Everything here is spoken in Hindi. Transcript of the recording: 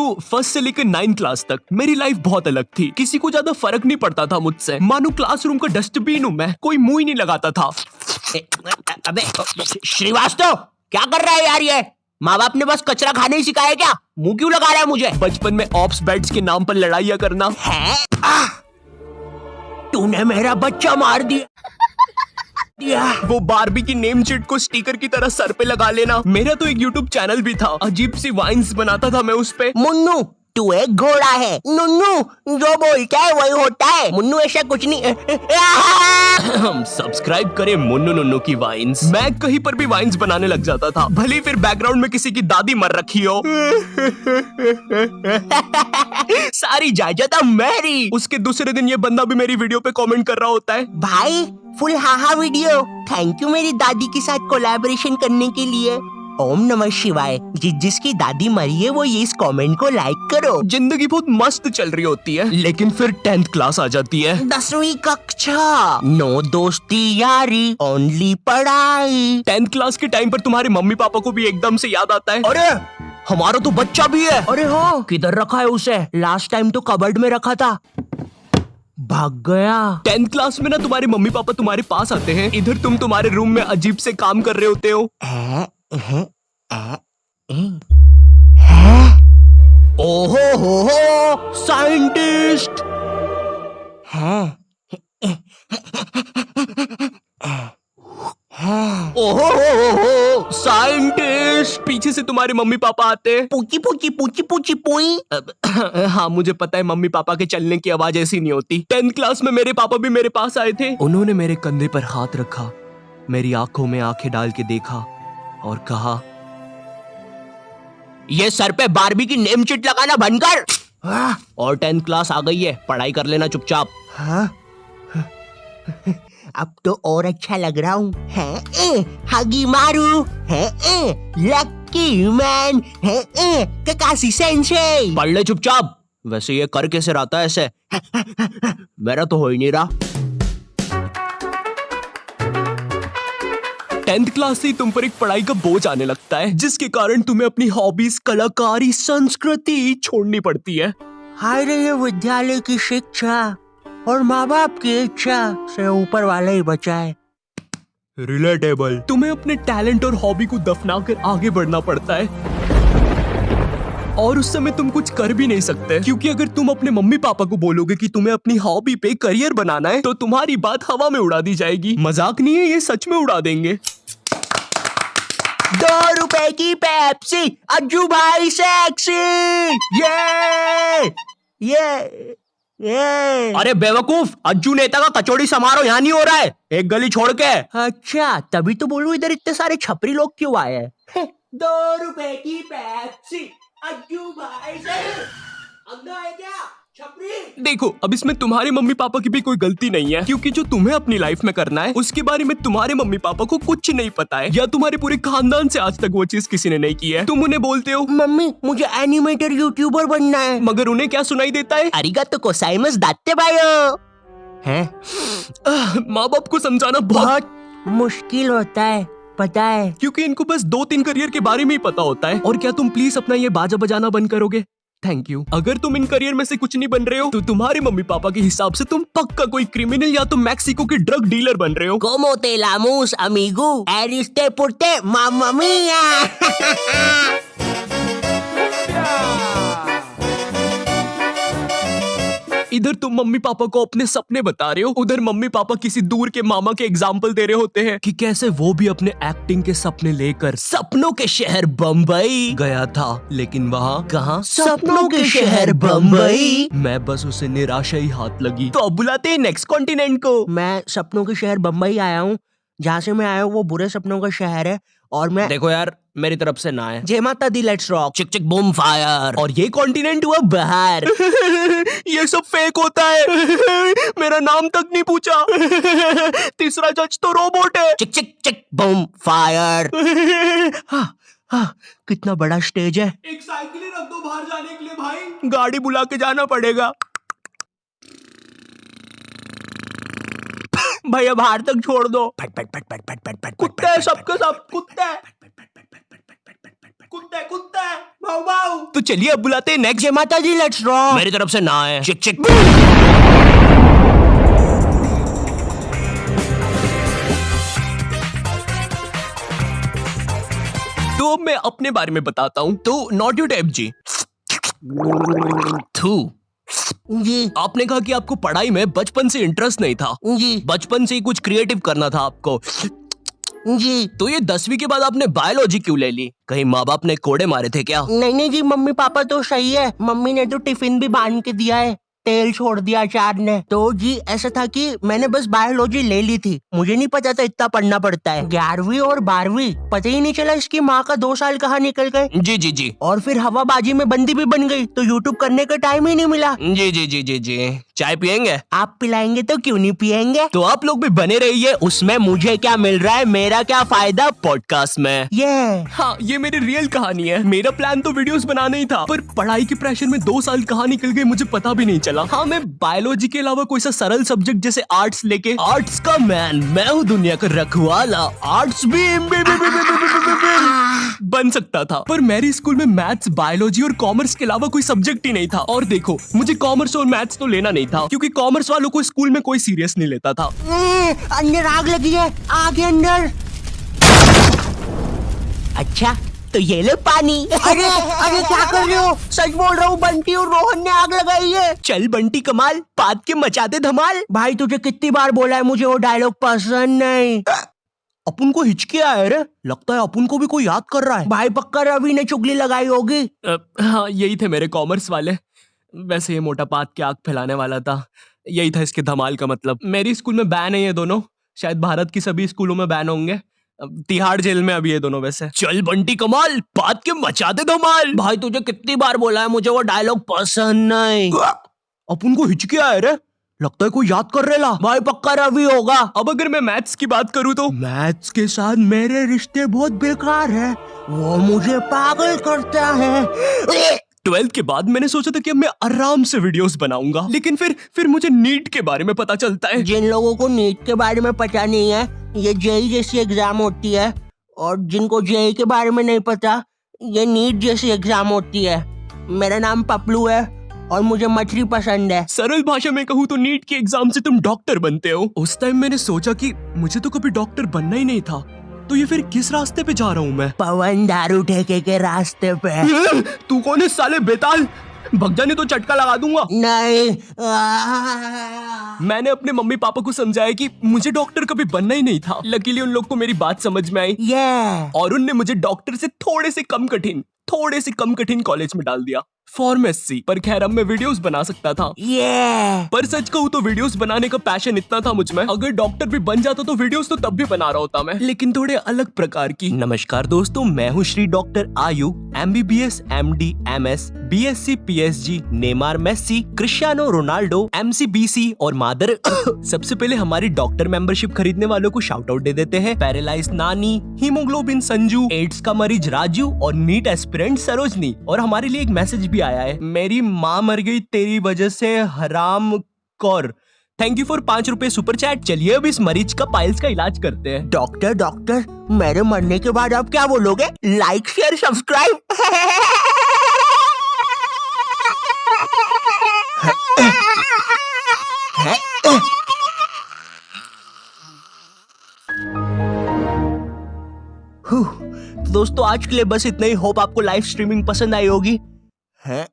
तो फर्स्ट से लेकर 9 क्लास तक मेरी लाइफ बहुत अलग थी। किसी को ज्यादा फर्क नहीं पड़ता था मुझसे। मानो क्लासरूम का डस्टबिन हूँ मैं, कोई मुंह ही नहीं लगाता था। अबे श्रीवास्तव, क्या कर रहा है यार ये? माँ बाप ने बस कचरा खाने ही सिखाया क्या? मुंह क्यों लगा रहा है मुझे? बचपन में ऑप्स बेड्स के नाम पर लड़ाइयाँ करना। है? तूने मेरा बच्चा मार दिया। वो बारबी की नेम चिट को स्टिकर की तरह सर पे लगा लेना। मेरा तो एक यूट्यूब चैनल भी था, अजीब सी वाइन्स बनाता था मैं उस पे। मुन्नू, तू एक घोड़ा है। नुन्नू, जो बोलता है वही होता है। मुन्नू ऐसा कुछ नहीं। सब्सक्राइब करें मुन्नू नुन्नू की वाइन्स। मैं कहीं पर भी वाइन्स बनाने लग जाता था, भले फिर बैकग्राउंड में किसी की दादी मर रखी हो। सारी जायदाद मेरी। उसके दूसरे दिन ये बंदा भी मेरी वीडियो पे कमेंट कर रहा होता है, भाई full haha video, thank you मेरी दादी के साथ कोलैबोरेशन करने के लिए। ओम नमः शिवाय। जिसकी दादी मरी है वो ये इस कमेंट को लाइक करो। जिंदगी बहुत मस्त चल रही होती है, लेकिन फिर 10th क्लास आ जाती है। 10वीं कक्षा, नो दोस्ती यारी, ओनली पढ़ाई। 10th क्लास के टाइम पर तुम्हारे मम्मी पापा को भी एकदम से याद आता है, अरे हमारा तो बच्चा भी है। अरे हाँ, किधर रखा है उसे? लास्ट टाइम तो कबर्ड में रखा था, भाग गया। 10th क्लास में ना तुम्हारे मम्मी पापा तुम्हारे पास आते हैं, इधर तुम तुम्हारे रूम में अजीब से काम कर रहे होते हो। ओहो हो साइंटिस्ट है। ओहो हो साइंटिस्ट। पीछे से तुम्हारे मम्मी पापा आते हैं। पूची पूची पूची पूची पुई। हाँ मुझे पता है, मम्मी पापा के चलने की आवाज ऐसी नहीं होती। 10th क्लास में मेरे पापा भी मेरे पास आए थे। उन्होंने मेरे कंधे पर हाथ रखा, मेरी आंखों में आंखें डाल के देखा और कहा, ये सर पे बारबी की नेम चिट लगाना बंद कर। और 10th क्लास आ गई है, पढ़ाई कर लेना चुपचाप। हाँ? अब तो और अच्छा लग रहा हूँ। हगी मारू है, लकी मैन है, ककाशी सेंसेई। पढ़ ले चुपचाप। वैसे ये कर कैसे रहा था ऐसे? मेरा तो हो ही नहीं रहा। 10th क्लास से तुम पर एक पढ़ाई का बोझ आने लगता है, जिसके कारण तुम्हें अपनी हॉबीज, कलाकारी, संस्कृति छोड़नी पड़ती है। हाय रे, ये विद्यालय की शिक्षा और माँ बाप की इच्छा से ऊपर वाला ही बचाए। रिलेटेबल। तुम्हें अपने टैलेंट और हॉबी को दफनाकर आगे बढ़ना पड़ता है, और उस समय तुम कुछ कर भी नहीं सकते, क्योंकि अगर तुम अपने मम्मी पापा को बोलोगे कि तुम्हें अपनी हॉबी पे करियर बनाना है, तो तुम्हारी बात हवा में उड़ा दी जाएगी। मजाक नहीं है, ये सच में उड़ा देंगे। 2 रुपए की पेप्सी, अज्जू भाई सेक्सी। ये। अरे बेवकूफ, अज्जू नेता का कचौड़ी समारोह यहाँ नहीं हो रहा है, एक गली छोड़ के। अच्छा, तभी तो बोलूं इधर इतने सारे छपरी लोग क्यों आए हैं। 2 रुपए की पेप्सी, अज्जू भाई सेक्सी। अंधा है क्या छपरी? देखो, अब इसमें तुम्हारे मम्मी पापा की भी कोई गलती नहीं है, क्योंकि जो तुम्हें अपनी लाइफ में करना है उसके बारे में तुम्हारे मम्मी पापा को कुछ नहीं पता है, या तुम्हारे पूरे खानदान से आज तक वो चीज किसी ने नहीं की है। तुम उन्हें बोलते हो, मम्मी मुझे एनिमेटर यूट्यूबर बनना है, मगर उन्हें क्या सुनाई देता है? अरिगातो गोजाइमासु दात्ते बायो। हैं? माँ बाप को समझाना बहुत मुश्किल होता है, पता है, क्योंकि इनको बस 2-3 करियर के बारे में ही पता होता है। और क्या तुम प्लीज अपना ये बाजा बजाना बंद करोगे? Thank you. अगर तुम इन करियर में से कुछ नहीं बन रहे हो, तो तुम्हारे मम्मी पापा के हिसाब से तुम पक्का कोई क्रिमिनल या तो मैक्सिको के ड्रग डीलर बन रहे हो। Como te lamus, amigo? Eriste porte, mamma mia! इधर तुम मम्मी पापा को अपने सपने बता रहे हो, उधर मम्मी पापा किसी दूर के मामा के एग्जाम्पल दे रहे होते हैं कि कैसे वो भी अपने एक्टिंग के सपने लेकर सपनों के शहर बम्बई गया था। लेकिन वहाँ कहाँ? सपनों के शहर बम्बई। मैं बस उसे निराशा ही हाथ लगी। तो अब बुलाते हैं नेक्स्ट कॉन्टिनेंट को। मैं सपनों के शहर बम्बई आया हूँ। जहाँ से मैं आया हूँ वो बुरे सपनों का शहर है, और मैं देखो यार, मेरी तरफ से ना है। जय माता दी, लेट्स रॉक। चिक चिक बूम फायर। और ये कॉन्टिनेंट हुआ बाहर। ये सब फेक होता है। मेरा नाम तक नहीं पूछा। तीसरा जज तो रोबोट है। चिक चिक चिक बूम फायर। कितना बड़ा स्टेज है। एक साइकिल रख दो बाहर जाने के लिए भाई। गाड़ी बुला के जाना पड़ेगा। भैया बाहर तक छोड़ दो। फट फट फट फट फट फट फट। कुत्ते सबके सब कुत्ते। कुत्ता है कुत्ता है भाऊ भाऊ। तो चलिए अब बुलाते हैं नेक्स्ट। जय माता दी, लेट्स रॉक। मेरी तरफ से ना है। चिक चिक। तो अब मैं अपने बारे में बताता हूँ। तो नॉट यू टाइप जी। थू। जी आपने कहा कि आपको पढ़ाई में बचपन से इंटरेस्ट नहीं था, जी बचपन से ही कुछ क्रिएटिव करना था आपको। जी। तो ये 10वीं के बाद आपने बायोलॉजी क्यों ले ली? कहीं माँ बाप ने कोड़े मारे थे क्या? नहीं नहीं जी, मम्मी पापा तो सही है। मम्मी ने तो टिफिन भी बांध के दिया है, तेल छोड़ दिया अचार ने। तो जी ऐसा था कि मैंने बस बायोलॉजी ले ली थी, मुझे नहीं पता था इतना पढ़ना पड़ता है। 11वीं और 12वीं पता ही नहीं चला इसकी माँ का 2 साल कहाँ निकल गए। जी जी जी और फिर हवाबाजी में बंदी भी बन गई, तो यूट्यूब करने का टाइम ही नहीं मिला। जी जी जी जी जी। चाय पियेंगे? आप पिलाएंगे तो क्यों नहीं पियेंगे। तो आप लोग भी बने रहिए। उसमें मुझे क्या मिल रहा है, मेरा क्या फायदा पॉडकास्ट में। ये हाँ, ये मेरी रियल कहानी है। मेरा प्लान तो वीडियोस बनाना ही था, पर पढ़ाई के प्रेशर में 2 साल कहाँ निकल गए मुझे पता भी नहीं चला। हाँ, मैं बायोलॉजी के अलावा कोई सा सरल सब्जेक्ट जैसे आर्ट्स लेके, आर्ट्स का मैन मैं हूँ, दुनिया का रखवाला, आर्ट्स भी बन सकता था। पर मेरे स्कूल में मैथ्स, बायोलॉजी और कॉमर्स के अलावा कोई सब्जेक्ट ही नहीं था। और देखो, मुझे कॉमर्स और मैथ्स तो लेना नहीं था, क्योंकि कॉमर्स वालों को स्कूल में कोई सीरियस नहीं लेता था। अंदर आग लगी है, आग है अंदर। अच्छा तो ये ले पानी। अरे अरे क्या कर रहे हो, सच बोल रहा हूँ, बंटी और रोहन ने आग लगाई है। चल बंटी कमाल, पाद के मचाते धमाल। भाई तुझे कितनी बार बोला है, मुझे वो डायलॉग पसंद नहीं। अपन को हिचकी आया रे, लगता है अपन को भी कोई याद कर रहा है। भाई पक्का रवि ने चुगली लगाई होगी। हाँ, यही थे मेरे कॉमर्स वाले। वैसे ये मोटा पाद के आग फैलाने वाला था, यही था इसके धमाल का मतलब। मेरी स्कूल में बैन है ये दोनों, शायद भारत की सभी स्कूलों में बैन होंगे। तिहाड़ जेल में अभी ये दोनों। वैसे चल बंटी कमाल, पाद के मचाते धमाल। भाई तुझे कितनी बार बोला है, मुझे वो डायलॉग पसंद नहीं। अपन को हिचकी आया रे, लगता है कोई याद कर रेला। भाई पक्का रवि होगा। अब अगर मैं मैथ्स की बात करूँ तो मैथ्स के साथ मेरे रिश्ते बहुत बेकार है, वो मुझे पागल करता है। 12th के बाद मैंने सोचा था कि अब मैं आराम से वीडियोस बनाऊंगा, लेकिन फिर मुझे नीट के बारे में पता चलता है। जिन लोगों को नीट के बारे में पता नहीं है, ये जेई जैसी एग्जाम होती है, और जिनको जेई के बारे में नहीं पता, ये नीट जैसी एग्जाम होती है। मेरा नाम पपलू है और मुझे मछली पसंद है। सरल भाषा में कहूँ तो नीट की एग्जाम से तुम डॉक्टर बनते हो। उस टाइम मैंने सोचा कि मुझे तो कभी डॉक्टर बनना ही नहीं था, तो ये फिर किस रास्ते पे जा रहा हूँ मैं? पवन दारू ठेके के रास्ते पे। तू कौन है साले बेताल, भग जाने तो चटका लगा दूंगा। नहीं। मैंने अपने मम्मी पापा को समझाया कि मुझे डॉक्टर कभी बनना ही नहीं था। लकीली उन लोग को मेरी बात समझ में आई, और उनने मुझे डॉक्टर से थोड़े से कम कठिन कॉलेज में डाल दिया, फार्मेसी। पर खैर अब मैं वीडियोस बना सकता था। पर सच कहूँ तो वीडियोस बनाने का पैशन इतना था मुझ में, अगर डॉक्टर भी बन जाता तो वीडियोस तो तब भी बना रहा होता मैं, लेकिन थोड़े अलग प्रकार की। नमस्कार दोस्तों, मैं हूँ Shri doctor Ayu, MBBS, MD, MS, BSc, PSG, Neymar, Messi, Cristiano Ronaldo, MC, BC और मादर। सबसे पहले हमारी डॉक्टर मेंबरशिप खरीदने वालों को शाउट आउट दे देते हैं। पैरालाइज नानी, हीमोग्लोबिन संजू, एड्स का मरीज राजू और नीट एस्पिरेंट सरोजनी। और हमारे लिए एक मैसेज भी आया है, मेरी माँ मर गई तेरी वजह से, हराम कौर। थैंक यू फॉर 5 रुपए सुपर चैट। चलिए अब इस मरीज का पाइल्स का इलाज करते हैं। डॉक्टर मेरे मरने के बाद आप क्या बोलोगे? Like share subscribe. दोस्तों आज के लिए बस इतना ही। होप आपको लाइव स्ट्रीमिंग पसंद आई होगी। है